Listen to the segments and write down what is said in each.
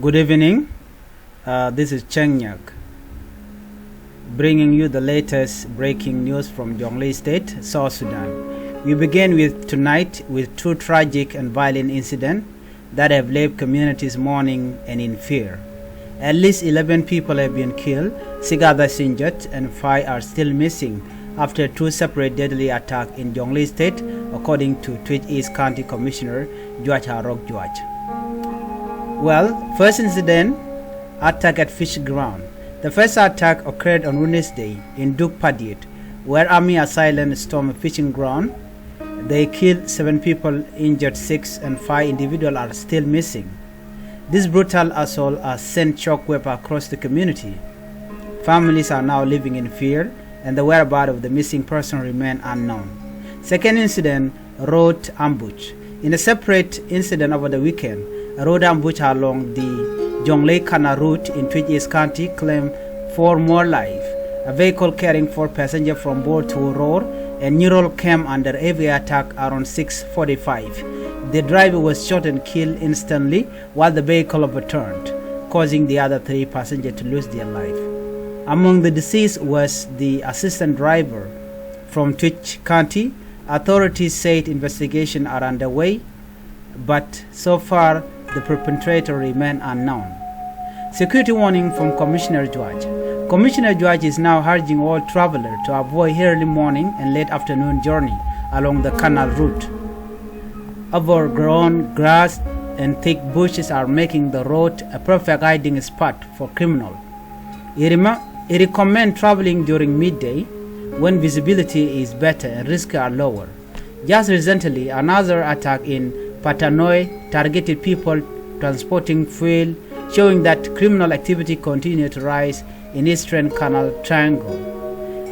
Good evening. This is Changkuoth Nyak, bringing you the latest breaking news from Jonglei State, South Sudan. We begin tonight with two tragic and violent incidents that have left communities mourning and in fear. At least 11 people have been killed, 6 others injured, and 5 are still missing after 2 separate deadly attacks in Jonglei State, according to Twitch East County Commissioner George Harok George. Well, first incident, attack at fish ground. The first attack occurred on Wednesday in Duk Padiet, where army assailants stormed a fishing ground. They killed 7 people, injured 6, and 5 individuals are still missing. This brutal assault has sent shockwave across the community. Families are now living in fear, and the whereabouts of the missing person remain unknown. Second incident, road ambush. In a separate incident over the weekend, a road ambush along the Jonglei Canal route in Twitch East County claimed 4 more lives. A vehicle carrying 4 passengers from Board to Roar and Neural came under heavy attack around 6:45. The driver was shot and killed instantly while the vehicle overturned, causing the other 3 passengers to lose their life. Among the deceased was the assistant driver from Twitch County. Authorities said investigations are underway, but so far the perpetrator remains unknown. Security warning from Commissioner George. Commissioner George is now urging all travelers to avoid early morning and late afternoon journey along the canal route. Overgrown grass and thick bushes are making the road a perfect hiding spot for criminals. He recommends traveling during midday when visibility is better and risks are lower. Just recently, another attack in Patanoi targeted people transporting fuel, showing that criminal activity continues to rise in Eastern Canal Triangle.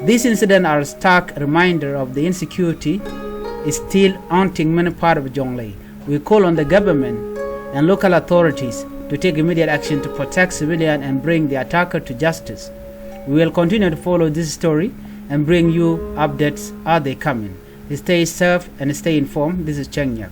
These incidents are a stark reminder of the insecurity is still haunting many parts of Jonglei. We call on the government and local authorities to take immediate action to protect civilians and bring the attacker to justice. We will continue to follow this story and bring you updates as they come in. Stay safe and stay informed. This is Changkuoth Nyak.